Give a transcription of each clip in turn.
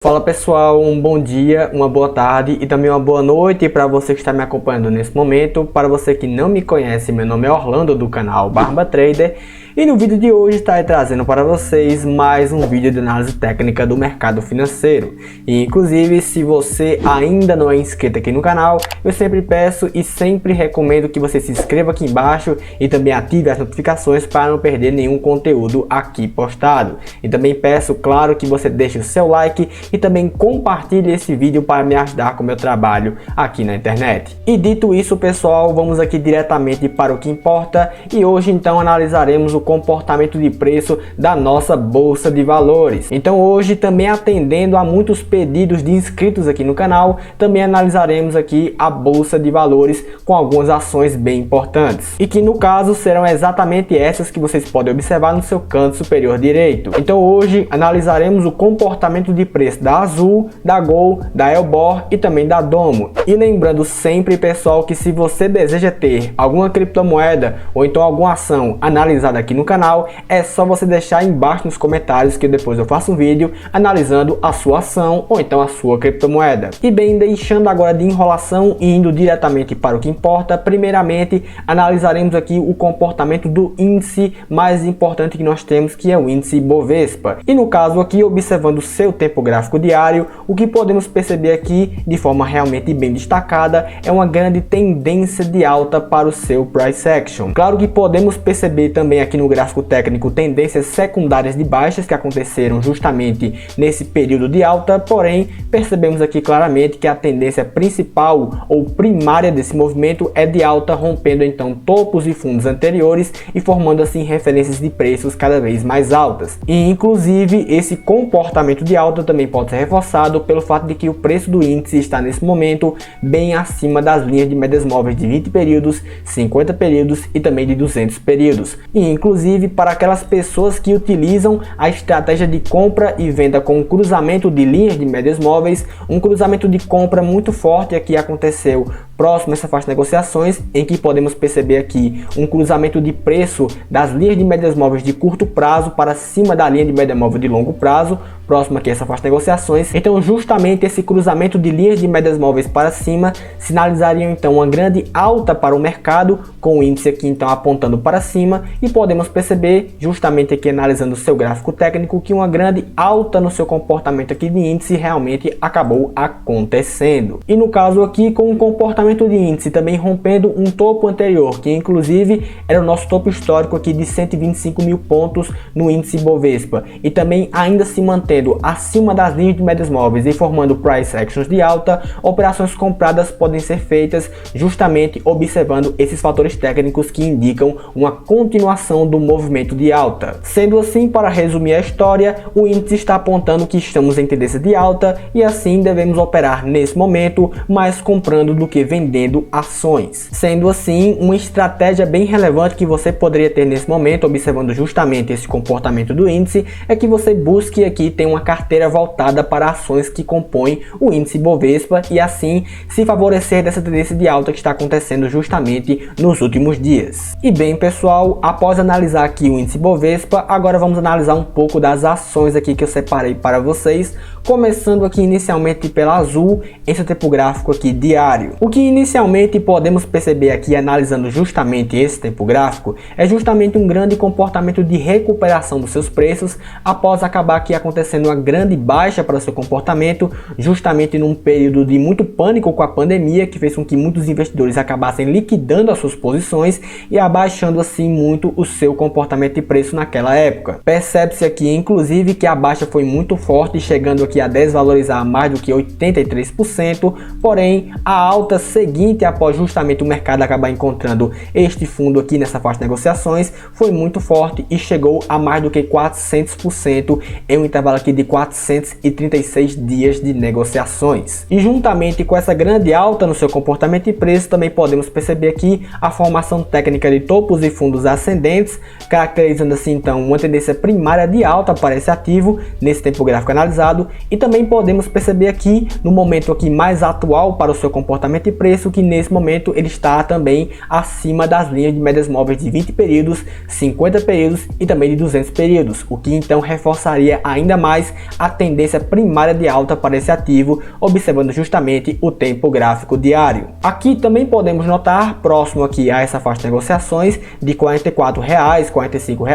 Fala pessoal, um bom dia, uma boa tarde e também uma boa noite para você que está me acompanhando nesse momento. Para você que não me conhece, meu nome é Orlando do canal Barba Trader e no vídeo de hoje estarei trazendo para vocês mais um vídeo de análise técnica do mercado financeiro. E inclusive, se você ainda não é inscrito aqui no canal, eu sempre peço e sempre recomendo que você se inscreva aqui embaixo e também ative as notificações para não perder nenhum conteúdo aqui postado. E também peço, claro, que você deixe o seu like e também compartilhe esse vídeo para me ajudar com o meu trabalho aqui na internet. E dito isso, pessoal, vamos aqui diretamente para o que importa e hoje então analisaremos o comportamento de preço da nossa bolsa de valores. Então hoje, também atendendo a muitos pedidos de inscritos aqui no canal, também analisaremos aqui a bolsa de valores com algumas ações bem importantes e que no caso serão exatamente essas que vocês podem observar no seu canto superior direito. Então hoje analisaremos o comportamento de preço da Azul, da Gol, da Elbor e também da Domo. E lembrando sempre, pessoal, que se você deseja ter alguma criptomoeda ou então alguma ação analisada aqui no canal, é só você deixar aí embaixo nos comentários que depois eu faço um vídeo analisando a sua ação ou então a sua criptomoeda. E bem, deixando agora de enrolação e indo diretamente para o que importa, primeiramente analisaremos aqui o comportamento do índice mais importante que nós temos, que é o índice Bovespa. E no caso aqui, observando o seu tempo gráfico diário, o que podemos perceber aqui de forma realmente bem destacada é uma grande tendência de alta para o seu price action. Claro que podemos perceber também aqui no gráfico técnico tendências secundárias de baixas que aconteceram justamente nesse período de alta, porém percebemos aqui claramente que a tendência principal ou primária desse movimento é de alta, rompendo então topos e fundos anteriores e formando assim referências de preços cada vez mais altas. E inclusive esse comportamento de alta também pode ser reforçado pelo fato de que o preço do índice está nesse momento bem acima das linhas de médias móveis de 20 períodos, 50 períodos e também de 200 períodos. E inclusive para aquelas pessoas que utilizam a estratégia de compra e venda com um cruzamento de linhas de médias móveis, um cruzamento de compra muito forte aqui aconteceu próximo a essa faixa de negociações, em que podemos perceber aqui um cruzamento de preço das linhas de médias móveis de curto prazo para cima da linha de média móvel de longo prazo, próximo aqui a essa faixa de negociações. Então justamente esse cruzamento de linhas de médias móveis para cima sinalizariam então uma grande alta para o mercado, com o índice aqui então apontando para cima, e podemos perceber justamente aqui analisando o seu gráfico técnico que uma grande alta no seu comportamento aqui de índice realmente acabou acontecendo. E no caso aqui, com o comportamento de índice também rompendo um topo anterior, que inclusive era o nosso topo histórico aqui de 125 mil pontos no índice Bovespa, e também ainda se mantendo acima das linhas de médias móveis e formando price actions de alta, operações compradas podem ser feitas justamente observando esses fatores técnicos que indicam uma continuação do movimento de alta. Sendo assim, para resumir a história, o índice está apontando que estamos em tendência de alta e assim devemos operar nesse momento mais comprando do que vendendo ações. Sendo assim, uma estratégia bem relevante que você poderia ter nesse momento, observando justamente esse comportamento do índice, é que você busque aqui ter uma carteira voltada para ações que compõem o índice Bovespa e assim se favorecer dessa tendência de alta que está acontecendo justamente nos últimos dias. E bem, pessoal, após analisar aqui o índice Bovespa, agora vamos analisar um pouco das ações aqui que eu separei para vocês, começando aqui inicialmente pela Azul em seu tempo gráfico aqui diário. O que inicialmente podemos perceber aqui analisando justamente esse tempo gráfico é justamente um grande comportamento de recuperação dos seus preços após acabar aqui acontecendo uma grande baixa para o seu comportamento, justamente num período de muito pânico com a pandemia, que fez com que muitos investidores acabassem liquidando as suas posições e abaixando assim muito o seu comportamento de preço naquela época. Percebe-se aqui inclusive que a baixa foi muito forte, chegando aqui a desvalorizar mais do que 83%, porém a alta seguinte após justamente o mercado acabar encontrando este fundo aqui nessa faixa de negociações foi muito forte e chegou a mais do que 400% em um intervalo aqui de 436 dias de negociações. E juntamente com essa grande alta no seu comportamento de preço, também podemos perceber aqui a formação técnica de topos e fundos ascendentes, caracterizando assim então uma tendência primária de alta para esse ativo nesse tempo gráfico analisado, E também podemos perceber aqui no momento aqui mais atual para o seu comportamento de preço que nesse momento ele está também acima das linhas de médias móveis de 20 períodos, 50 períodos e também de 200 períodos, o que então reforçaria ainda mais a tendência primária de alta para esse ativo, observando justamente o tempo gráfico diário. Aqui também podemos notar, próximo aqui a essa faixa de negociações de R$ 44, R$ 45,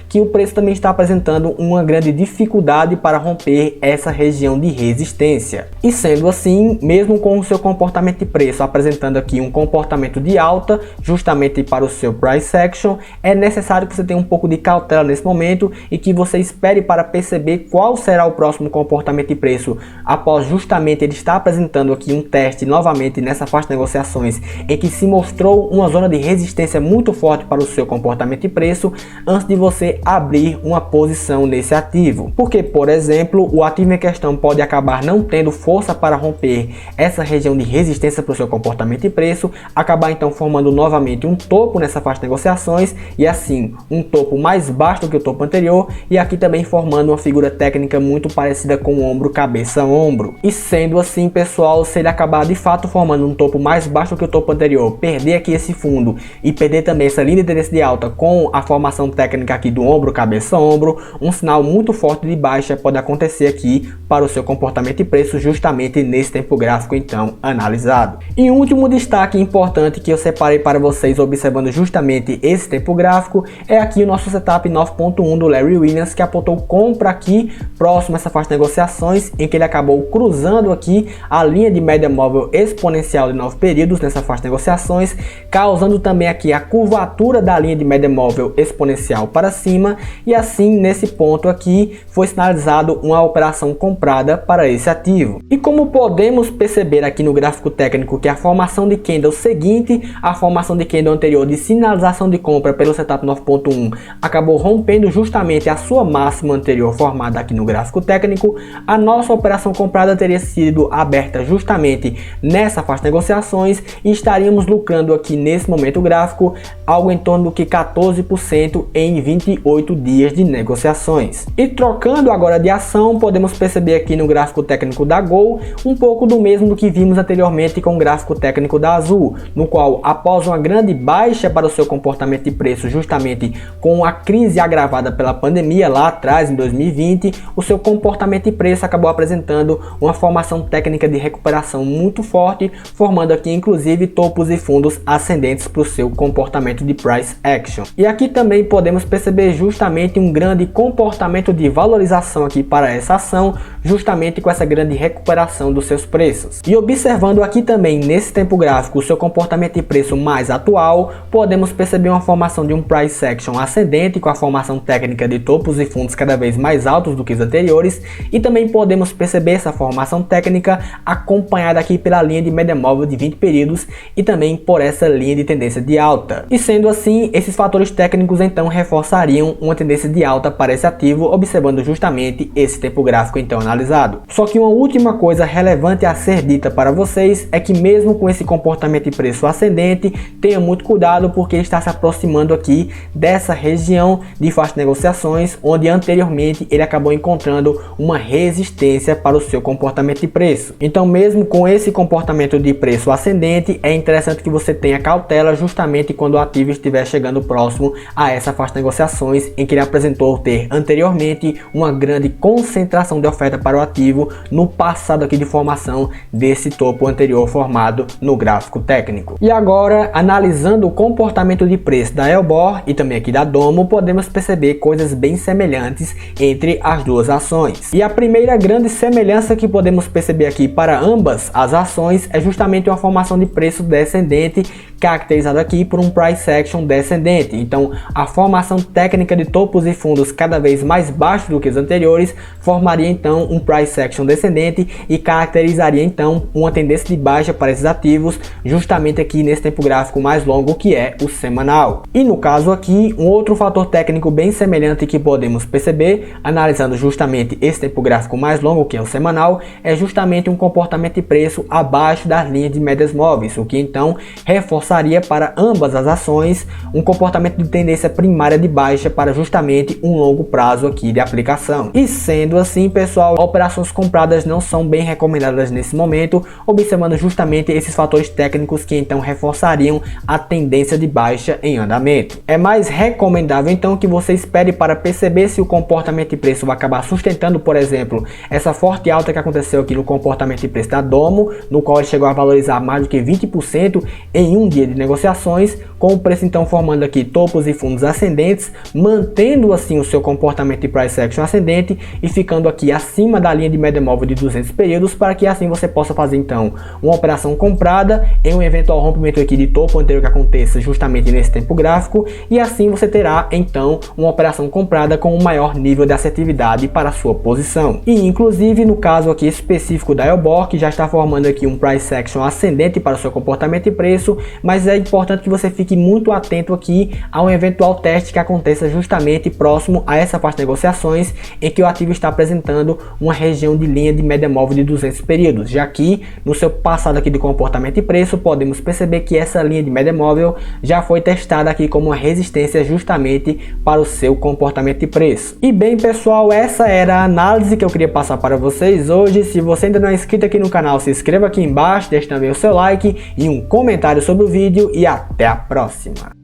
que o preço também está apresentando uma grande dificuldade para romper essa região de resistência. E sendo assim, mesmo com o seu comportamento de preço apresentando aqui um comportamento de alta, justamente para o seu price action, é necessário que você tenha um pouco de cautela nesse momento e que você espere para perceber qual será o próximo comportamento de preço após justamente ele estar apresentando aqui um teste novamente nessa faixa de negociações em que se mostrou uma zona de resistência muito forte para o seu comportamento de preço antes de você abrir uma posição nesse ativo. Porque, por exemplo, o ativo em questão pode acabar não tendo força para romper essa região de resistência para o seu comportamento de preço, acabar então formando novamente um topo nessa faixa de negociações e assim um topo mais baixo do que o topo anterior e aqui também formando uma figura técnica muito parecida com o ombro, cabeça, ombro. E sendo assim, pessoal, se ele acabar de fato formando um topo mais baixo do que o topo anterior, perder aqui esse fundo e perder também essa linha de tendência de alta com a formação técnica aqui do ombro, cabeça, ombro, um sinal muito forte de baixa pode acontecer aqui para o seu comportamento de preço justamente nesse tempo gráfico então analisado. E um último destaque importante que eu separei para vocês observando justamente esse tempo gráfico é aqui o nosso setup 9.1 do Larry Williams, que apontou compra aqui próximo a essa faixa de negociações em que ele acabou cruzando aqui a linha de média móvel exponencial de 9 períodos nessa faixa de negociações, causando também aqui a curvatura da linha de média móvel exponencial para cima e assim nesse ponto aqui foi sinalizado uma operação comprada para esse ativo. E como podemos perceber aqui no gráfico técnico que a formação de candle seguinte à formação de candle anterior de sinalização de compra pelo setup 9.1 acabou rompendo justamente a sua máxima anterior formada aqui no gráfico técnico, a nossa operação comprada teria sido aberta justamente nessa faixa de negociações e estaríamos lucrando aqui nesse momento gráfico algo em torno do que 14% em 28 dias de negociações. E trocando agora de ação, podemos perceber aqui no gráfico técnico da Gol um pouco do mesmo do que vimos anteriormente com o gráfico técnico da Azul, no qual após uma grande baixa para o seu comportamento de preço justamente com a crise agravada pela pandemia lá atrás em 2020, o seu comportamento de preço acabou apresentando uma formação técnica de recuperação muito forte, formando aqui inclusive topos e fundos ascendentes para o seu comportamento de price action. E aqui também podemos perceber justamente um grande comportamento de valorização aqui para essa ação, justamente com essa grande recuperação dos seus preços. E observando aqui também nesse tempo gráfico o seu comportamento de preço mais atual, podemos perceber uma formação de um price action ascendente com a formação técnica de topos e fundos cada vez mais altos do que os anteriores e também podemos perceber essa formação técnica acompanhada aqui pela linha de média móvel de 20 períodos e também por essa linha de tendência de alta. E sendo assim, esses fatores técnicos então reforçariam uma tendência de alta para esse ativo, observando justamente esse tempo gráfico então analisado. Só que uma última coisa relevante a ser dita para vocês é que mesmo com esse comportamento de preço ascendente, tenha muito cuidado porque ele está se aproximando aqui dessa região de faixa de negociações, onde anteriormente ele acabou encontrando uma resistência para o seu comportamento de preço. Então mesmo com esse comportamento de preço ascendente, é interessante que você tenha cautela justamente quando o ativo estiver chegando próximo a essa faixa de negociações em que ele apresentou ter anteriormente uma grande concentração de oferta para o ativo no passado aqui de formação desse topo anterior formado no gráfico técnico. E agora, analisando o comportamento de preço da Elbor e também aqui da Domo, podemos perceber coisas bem semelhantes entre as duas ações. E a primeira grande semelhança que podemos perceber aqui para ambas as ações é justamente uma formação de preço descendente, caracterizada aqui por um price action descendente. Então a formação técnica de topos e fundos cada vez mais baixo do que os anteriores formaria então um price action descendente e caracterizaria então uma tendência de baixa para esses ativos justamente aqui nesse tempo gráfico mais longo que é o semanal. E no caso aqui, um outro fator técnico bem semelhante que podemos perceber analisando justamente esse tempo gráfico mais longo que é o semanal é justamente um comportamento de preço abaixo das linhas de médias móveis, o que então reforçaria para ambas as ações um comportamento de tendência primária de baixa para justamente um longo prazo aqui de aplicação. E sendo assim, pessoal, operações compradas não são bem recomendadas nesse momento, observando justamente esses fatores técnicos que então reforçariam a tendência de baixa em andamento. É mais recomendável então que você espere para perceber se o comportamento de preço vai acabar sustentando, por exemplo, essa forte alta que aconteceu aqui no comportamento de preço da Domo, no qual ele chegou a valorizar mais do que 20% em um dia de negociações, com o preço então formando aqui topos e fundos ascendentes, mantendo assim o seu comportamento de price action ascendente e ficando aqui acima da linha de média móvel de 200 períodos, para que assim você possa fazer então uma operação comprada em um eventual rompimento aqui de topo anterior que aconteça justamente nesse tempo gráfico, e assim você terá então uma operação comprada com um maior nível de assertividade para a sua posição. E inclusive no caso aqui específico da Eubor, que já está formando aqui um price action ascendente para o seu comportamento de preço, mas é importante que você fique muito atento aqui a um eventual teste que aconteça justamente próximo a essa faixa de negociações em que o ativo está apresentando uma região de linha de média móvel de 200 períodos, já que no seu passado aqui de comportamento de preço podemos perceber que essa linha de média móvel já foi testada aqui como uma resistência justamente para o seu comportamento de preço. E bem pessoal, essa era a análise que eu queria passar para vocês hoje. Se você ainda não é inscrito aqui no canal, se inscreva aqui embaixo, deixe também o seu like e um comentário sobre o vídeo e até a próxima.